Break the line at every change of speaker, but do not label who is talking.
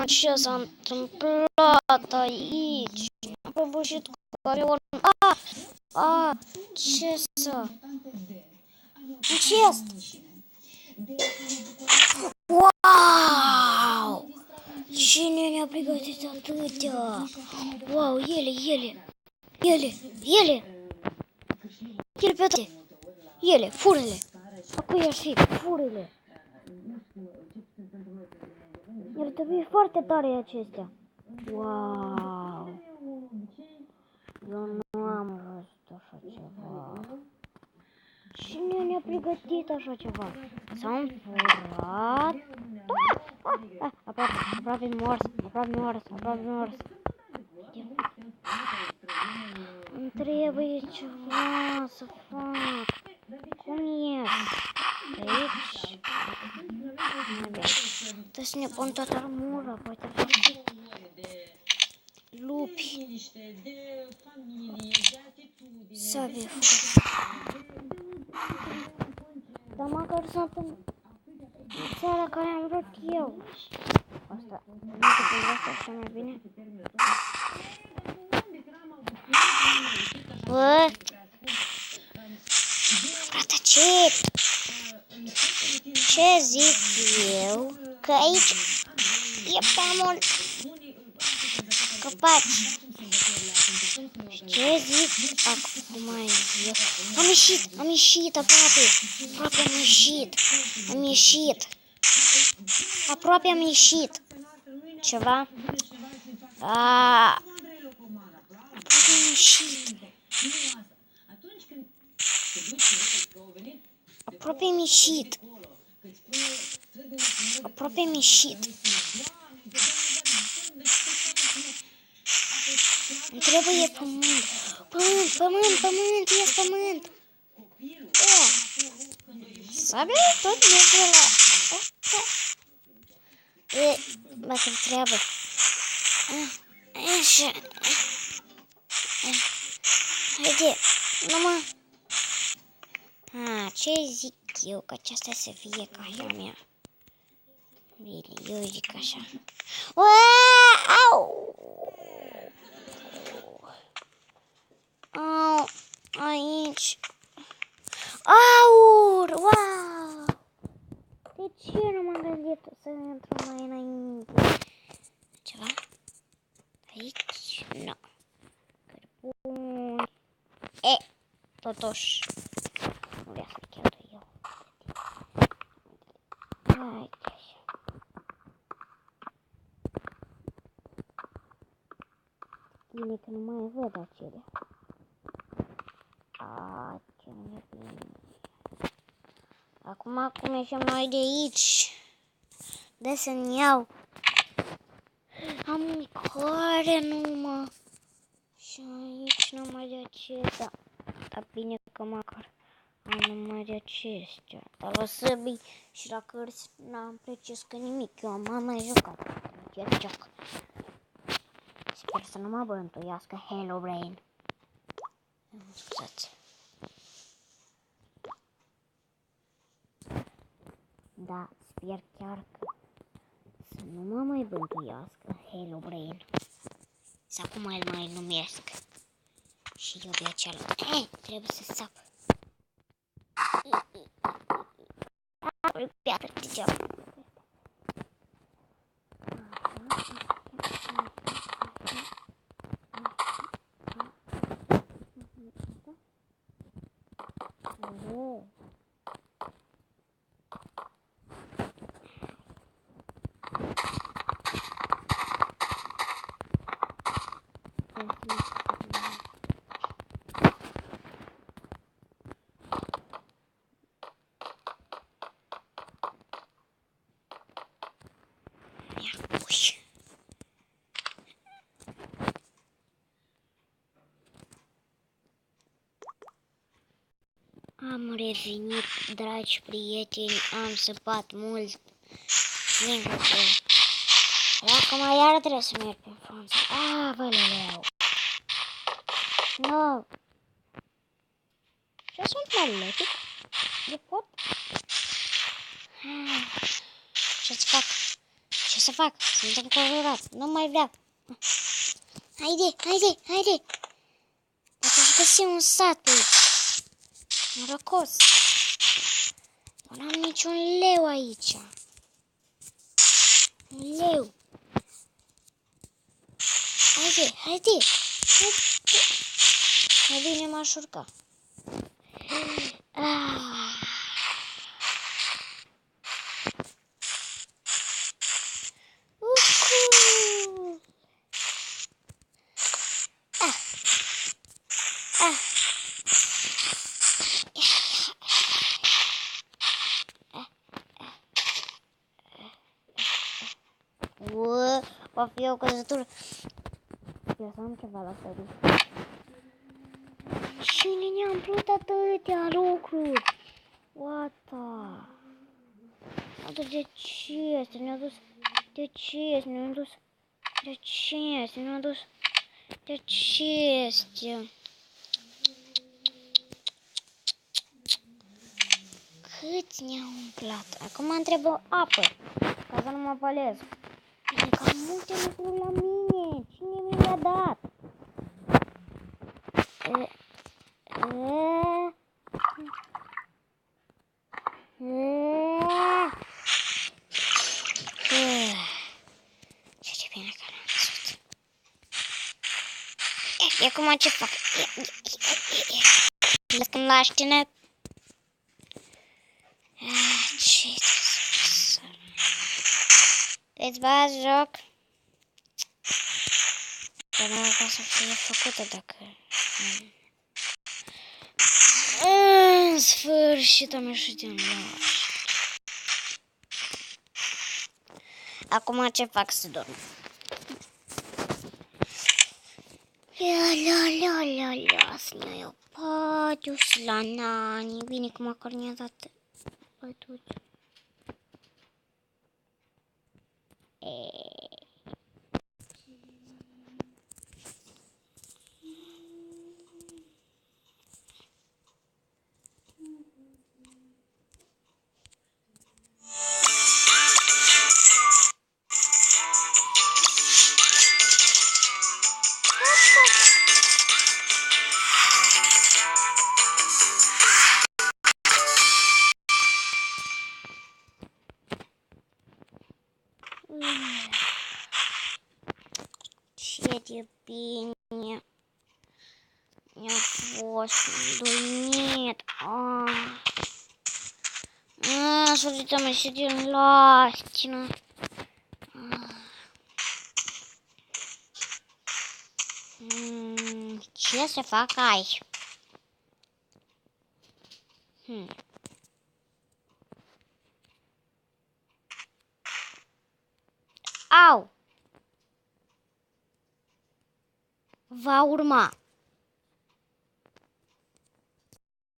Ce s-a întâmplat aici? Am prăbușit cu avionul. Ce să... Ce-st? Wow! Cine ne-a pregătit atâtea? Wow, ele pe toate. Ele, furele. Acum i-ar fi, furele. Ar trebui foarte tare acestea. Wow! Eu nu am văzut așa ceva. Cine ne-a pregătit așa ceva? S-a înfurat. Aproape mors. Îmi trebuie ceva să fac. Cum ies? Aici? Trebuie să ne pun toată armura, poate va fi lupi. Sabe. Dar măcar sunt în țara care am vrut eu. Asta, nu te asta așa mai bine. Bă! Rătăcit! Ce zic eu? Că aici e prea mult copaci. Ce zic acum eu? Am ieșit aproape. Aproape am ieșit. Ceva? Aproape am ieșit. Îmi trebuie pământ. Pământ, ies pământ. Sabia tot merge la... Dacă trebuie. Așa. Haide, numai. Ce zic eu că aceasta să fie caia mea? Bine, eu zic așa. Au, aici. Aur, wow! De ce nu m-am gândit să intru mai înainte? Ceva? Aici? Nu. Cărbuni. Totuși. Nu vreau să cheltui eu. Haide așa. Bine că nu mai văd acelea. Ce nebun. Acum cum ieșim noi de aici? De să-mi iau. Am mâncare numai. Și aici numai de acestea. Dar bine că măcar am numai de acestea. Dar o să bine. Și la cărți n-am precis că nimic. Eu am mai jucat. Sper să nu mă bântuiască Hello Brain. Scuzați. Da, sper chiar că să nu mă mai bântuiască Hello Brain. Sau cum îl mai numesc. Și eu de acela. Trebuie să sap. Piatră degeaba. Am revenit, dragi prieteni, am săpat mult. Acum iar trebuie să merg pe Franța. Băleleu. Nu. Ce sunt măletic? De pot? Ce să fac? Ce să fac? Sunt înconjurat. Nu mai vreau. Haide. Poate să găsim un sat pe aici. Norocos. Eu n-am niciun leu aici. Un leu. Haide. Mai bine m-aș urca. Va fi o căzătură. Eu să am ceva la sărit. Cine ne-a umplut atâtea lucruri? What the? De ce este? Ne-a dus? De ce este? Ne-a dus? De ce este? Ne-a dus? De ce este? Cât ne-a umplat? Acum îmi trebuie apă, ca să nu mă pălez. Adică am multe lucruri la mine. Cine mi le-a dat? Ce bine că l-am văzut. E acum ce fac? Lăsăm la știne. Ce îți bați joc? Dar nu ca să fie făcută dacă... În sfârșit am ieșit din laș. Acum ce fac să dorm? La, snăiu, padius la nani. Bine că măcar ne-a dat păduți. Ce de bine mi-a fost dormit. Sfârșit am ieșit din lastină. Ce să fac aici? Au! Va urma.